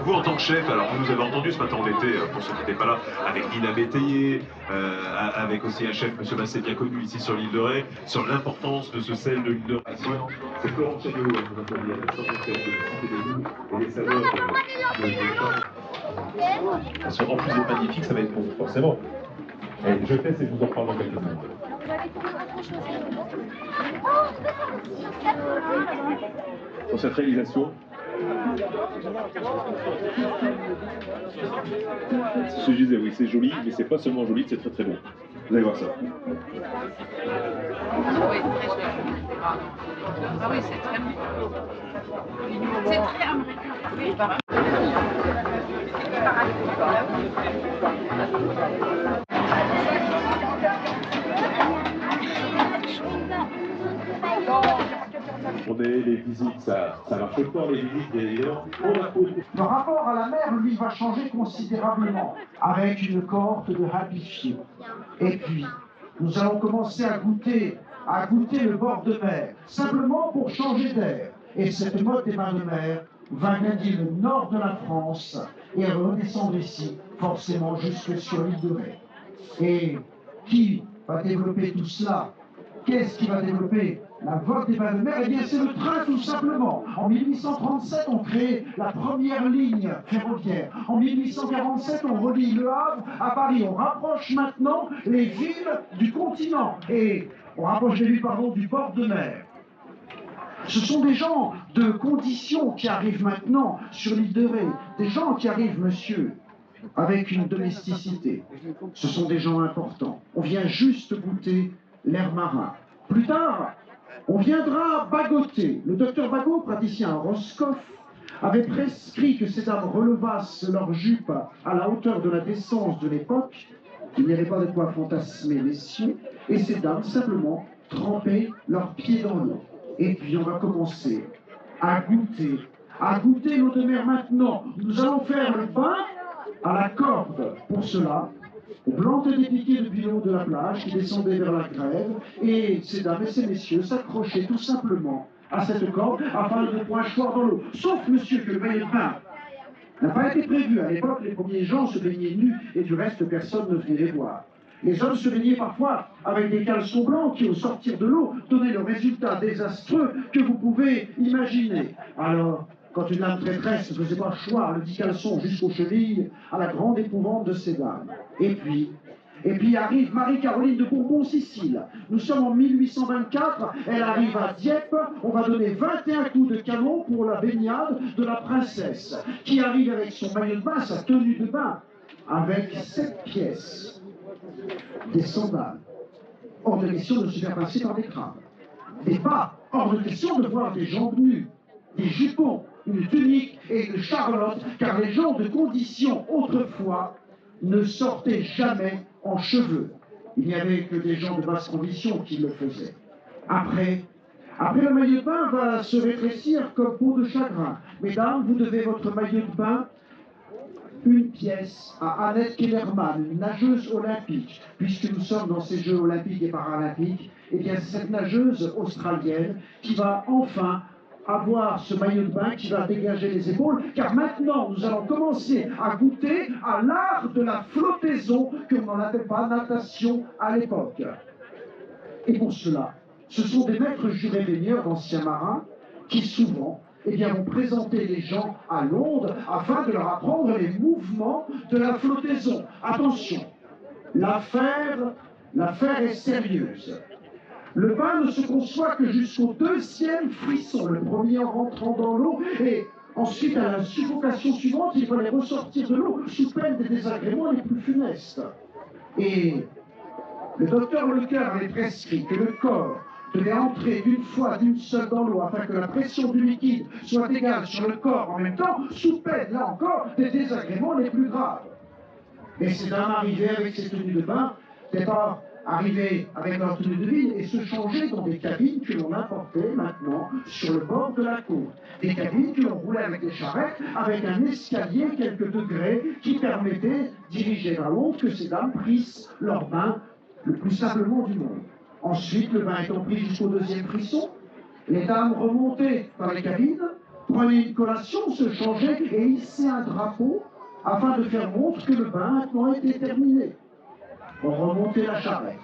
Vous, en tant que chef, alors vous nous avez entendu ce matin, on était, pour ceux qui n'étaient pas là, avec Nina Métayer, avec aussi un chef, M. Basset, bien connu ici sur l'île de Ré, sur l'importance de ce sel de l'île de Ré. C'est Florent Chaillot, vous entendez, la chanson de Cité des Loups et les saveurs de Parce qu'en plus d'être magnifique, ça va être bon, forcément. Et je teste et je vous en parle dans quelques minutes. Pour cette réalisation, c'est ce que je disais, oui, c'est joli, mais c'est pas seulement joli, c'est très très bon. Vous allez voir ça. Oui, très joli. Ah oui, c'est très bon. C'est très américain. Oui, pareil. On est les visites, ça marche fort, les visites d'ailleurs. Le rapport à la mer, lui, va changer considérablement avec une cohorte de Happy Few. Et puis, nous allons commencer à goûter le bord de mer, simplement pour changer d'air. Et cette mode des bains de mer va gagner le nord de la France et redescendre ici, forcément jusque sur l'île de Ré. Et qui va développer tout cela? Qu'est-ce qui va développer la voie des bains de mer? Eh bien, c'est le train, tout simplement. En 1837, on crée la première ligne ferroviaire. En 1847, on relie Le Havre à Paris. On rapproche maintenant les villes du continent. Et on rapproche les villes, du bord de mer. Ce sont des gens de conditions qui arrivent maintenant sur l'île de Ré. Des gens qui arrivent, monsieur, avec une domesticité. Ce sont des gens importants. On vient juste goûter l'air marin. Plus tard, on viendra bagoter. Le docteur Bagot, praticien à Roscoff, avait prescrit que ces dames relevassent leur jupe à la hauteur de la décence de l'époque. Il n'y avait pas de quoi fantasmer messieurs. Et ces dames, simplement, trempaient leurs pieds dans l'eau. Et puis on va commencer à goûter l'eau de mer maintenant. Nous allons faire le bain à la corde. Pour cela, on plantait des piquets de bilot de la plage qui descendaient vers la grève, et ces dames et ces messieurs s'accrochaient tout simplement à cette corde afin de ne point choir dans l'eau. Sauf, monsieur, que le maillot de bain n'a pas été prévu. À l'époque, les premiers gens se baignaient nus, et du reste, personne ne venait les voir. Les hommes se baignaient parfois avec des caleçons blancs qui, au sortir de l'eau, donnaient le résultat désastreux que vous pouvez imaginer. Alors, quand une dame traîtresse ne faisait pas choir le dit caleçon jusqu'aux chevilles, à la grande épouvante de ces dames. Et puis arrive Marie-Caroline de Bourbon-Sicile. Nous sommes en 1824, elle arrive à Dieppe, on va donner 21 coups de canon pour la baignade de la princesse, qui arrive avec son maillot de bain, sa tenue de bain, avec 7 pièces, des sandales, hors de question de se faire passer par des crabes, des bas, hors de question de voir des jambes nues, des jupons, une tunique et une charlotte, car les gens de condition autrefois ne sortaient jamais en cheveux. Il n'y avait que des gens de basse condition qui le faisaient. Après, le maillot de bain va se rétrécir comme peau de chagrin. Mesdames, vous devez votre maillot de bain une pièce à Annette Kellerman, une nageuse olympique. Puisque nous sommes dans ces Jeux olympiques et paralympiques, eh bien c'est cette nageuse australienne qui va enfin avoir ce maillot de bain qui va dégager les épaules, car maintenant nous allons commencer à goûter à l'art de la flottaison, que l'on n'appelle pas natation à l'époque. Et pour cela, ce sont des maîtres jurés baigneurs d'anciens marins qui souvent vont présenter les gens à l'onde afin de leur apprendre les mouvements de la flottaison. Attention, l'affaire est sérieuse. Le bain ne se conçoit que jusqu'au 2e frisson, le premier en rentrant dans l'eau, et ensuite à la suffocation suivante, il fallait ressortir de l'eau sous peine des désagréments les plus funestes. Et le docteur Lecoeur avait prescrit que le corps devait entrer d'une seule dans l'eau afin que la pression du liquide soit égale sur le corps en même temps, sous peine, là encore, des désagréments les plus graves. Et ces dames arrivaient avec ces tenues de bain, d'abord arriver avec leur tenue de ville et se changer dans des cabines que l'on importait maintenant sur le bord de la côte. Des cabines que l'on roulait avec des charrettes, avec un escalier quelques degrés qui permettait, dirigé vers l'autre, que ces dames prissent leur bain le plus simplement du monde. Ensuite, le bain étant pris jusqu'au 2e frisson, les dames remontaient dans les cabines, prenaient une collation, se changeaient et hissaient un drapeau afin de faire montre que le bain maintenant était terminé. On remontait la charrette.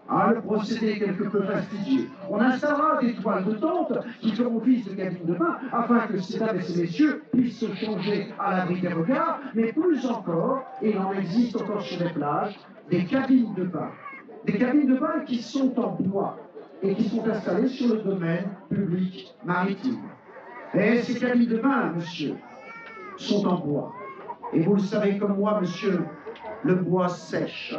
Ah, le procédé est quelque peu fastidieux. On installera des toiles de tente qui feront office de cabine de bain afin que ces dames et ces messieurs puissent se changer à l'abri des regards, mais plus encore, et il en existe encore sur les plages, des cabines de bain. Des cabines de bain qui sont en bois et qui sont installées sur le domaine public maritime. Et ces cabines de bain, monsieur, sont en bois. Et vous le savez comme moi, monsieur, le bois sèche.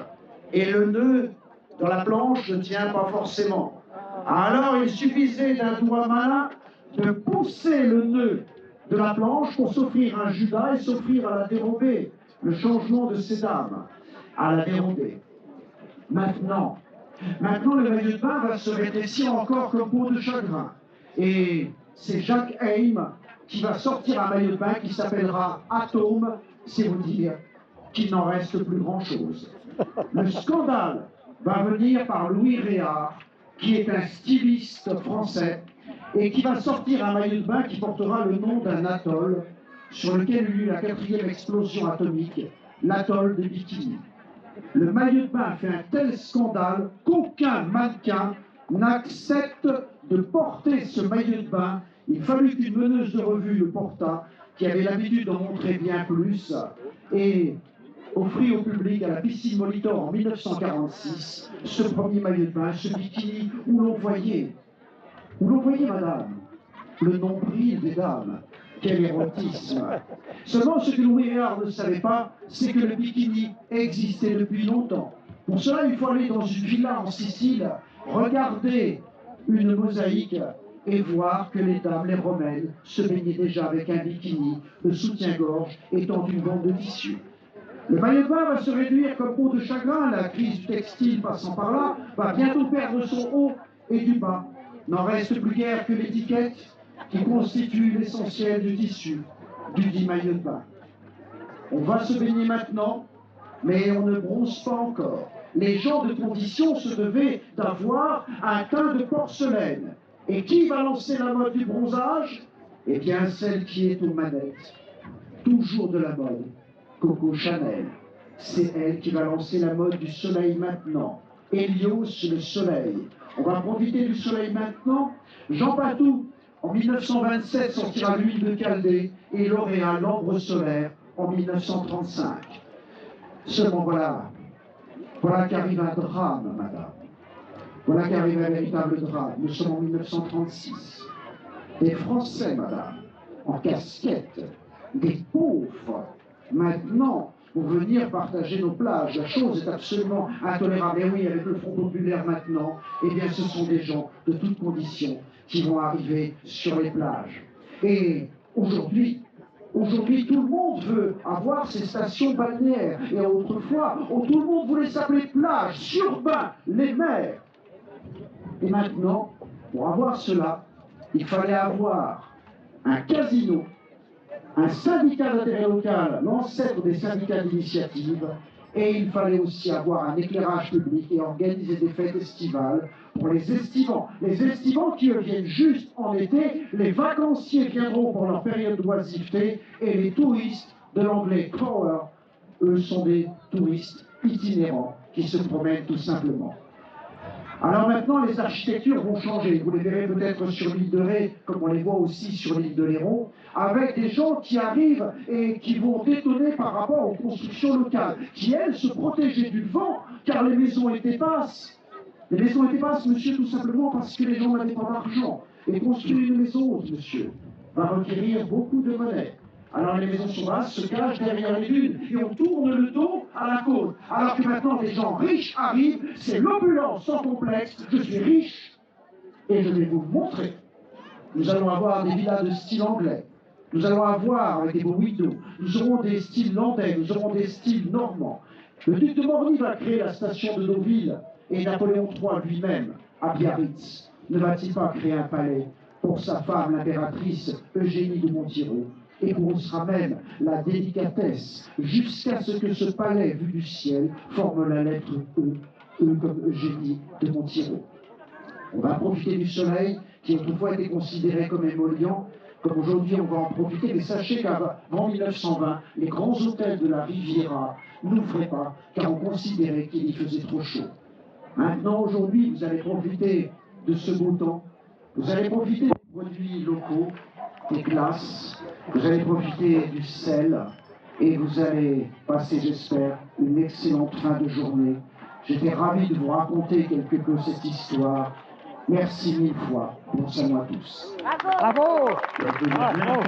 Et le nœud dans la planche ne tient pas forcément. Alors il suffisait d'un doigt malin de pousser le nœud de la planche pour s'offrir un Judas et s'offrir à la dérobée, le changement de ces dames à la dérobée. Maintenant, le maillot de bain va se rétrécir encore comme peau de chagrin. Et c'est Jacques Heim qui va sortir un maillot de bain qui s'appellera Atome, c'est vous dire qu'il n'en reste plus grand-chose. Le scandale va venir par Louis Réard, qui est un styliste français, et qui va sortir un maillot de bain qui portera le nom d'un atoll, sur lequel il y a eu la 4e explosion atomique, l'atoll de Bikini. Le maillot de bain fait un tel scandale qu'aucun mannequin n'accepte de porter ce maillot de bain. Il fallut qu'une meneuse de revue le portât, qui avait l'habitude d'en montrer bien plus, et offrit au public à la piscine Molitor en 1946 ce premier maillot de bain, ce bikini où l'on voyait, madame, le nombril des dames. Quel érotisme! Seulement, ce que Louis Réard ne savait pas, c'est que le bikini existait depuis longtemps. Pour cela, il faut aller dans une villa en Sicile, regarder une mosaïque et voir que les dames, les romaines, se baignaient déjà avec un bikini, le soutien-gorge étant une bande de tissu. Le maillot de bain va se réduire comme peau de chagrin, la crise du textile passant par là, va bientôt perdre son haut et du bas. N'en reste plus guère que l'étiquette qui constitue l'essentiel du tissu du dit maillot de bain. On va se baigner maintenant, mais on ne bronze pas encore. Les gens de condition se devaient d'avoir un teint de porcelaine. Et qui va lancer la mode du bronzage? Eh bien, celle qui est aux manettes. Toujours de la mode. Coco Chanel. C'est elle qui va lancer la mode du soleil maintenant. Hélios, le soleil. On va profiter du soleil maintenant. Jean Patou, en 1927, sortira l'huile de Caldé et L'Oréal, l'ambre solaire, en 1935. Seulement voilà qu'arrive un drame, madame. Voilà qu'arrive un véritable drame. Nous sommes en 1936. Des Français, madame, en casquette, des pauvres, maintenant, pour venir partager nos plages. La chose est absolument intolérable. Et oui, avec le Front populaire maintenant, eh bien, ce sont des gens de toutes conditions qui vont arriver sur les plages. Et aujourd'hui, tout le monde veut avoir ces stations balnéaires. Et autrefois, tout le monde voulait s'appeler plage, sur-bain, les mers. Et maintenant, pour avoir cela, il fallait avoir un casino, un syndicat d'intérêt local, l'ancêtre des syndicats d'initiative, et il fallait aussi avoir un éclairage public et organiser des fêtes estivales pour les estivants. Les estivants qui viennent juste en été, les vacanciers viendront pour leur période d'oisiveté, et les touristes de l'anglais Power, eux sont des touristes itinérants qui se promènent tout simplement. Alors maintenant, les architectures vont changer. Vous les verrez peut-être sur l'île de Ré, comme on les voit aussi sur l'île de Léron, avec des gens qui arrivent et qui vont détonner par rapport aux constructions locales, qui, elles, se protégeaient du vent, car les maisons étaient basses. Les maisons étaient basses, monsieur, tout simplement parce que les gens n'avaient pas d'argent. Et construire une maison haute, monsieur, va requérir beaucoup de monnaie. Alors les maisons sont basses, se cachent derrière les dunes et on tourne le dos à la côte. Alors que maintenant des gens riches arrivent, c'est l'opulence sans complexe. Je suis riche et je vais vous le montrer. Nous allons avoir des villas de style anglais. Nous allons avoir avec des beaux windows. Nous aurons des styles landais, nous aurons des styles normands. Le duc de Morny va créer la station de Deauville et Napoléon III lui-même à Biarritz. Ne va-t-il pas créer un palais pour sa femme, l'impératrice Eugénie de Montiraud? Et on sera même la délicatesse, jusqu'à ce que ce palais vu du ciel forme la lettre E, E comme Eugénie de Montiraud. On va profiter du soleil, qui autrefois était considéré comme émollient, comme aujourd'hui on va en profiter, mais sachez qu'avant 1920, les grands hôtels de la Riviera n'ouvraient pas, car on considérait qu'il y faisait trop chaud. Maintenant, aujourd'hui, vous allez profiter de ce beau temps, vous allez profiter des produits locaux, des glaces, vous allez profiter du sel, et vous allez passer, j'espère, une excellente fin de journée. J'étais ravi de vous raconter quelque peu cette histoire. Merci mille fois. Bon salut à tous. Bravo! Bravo.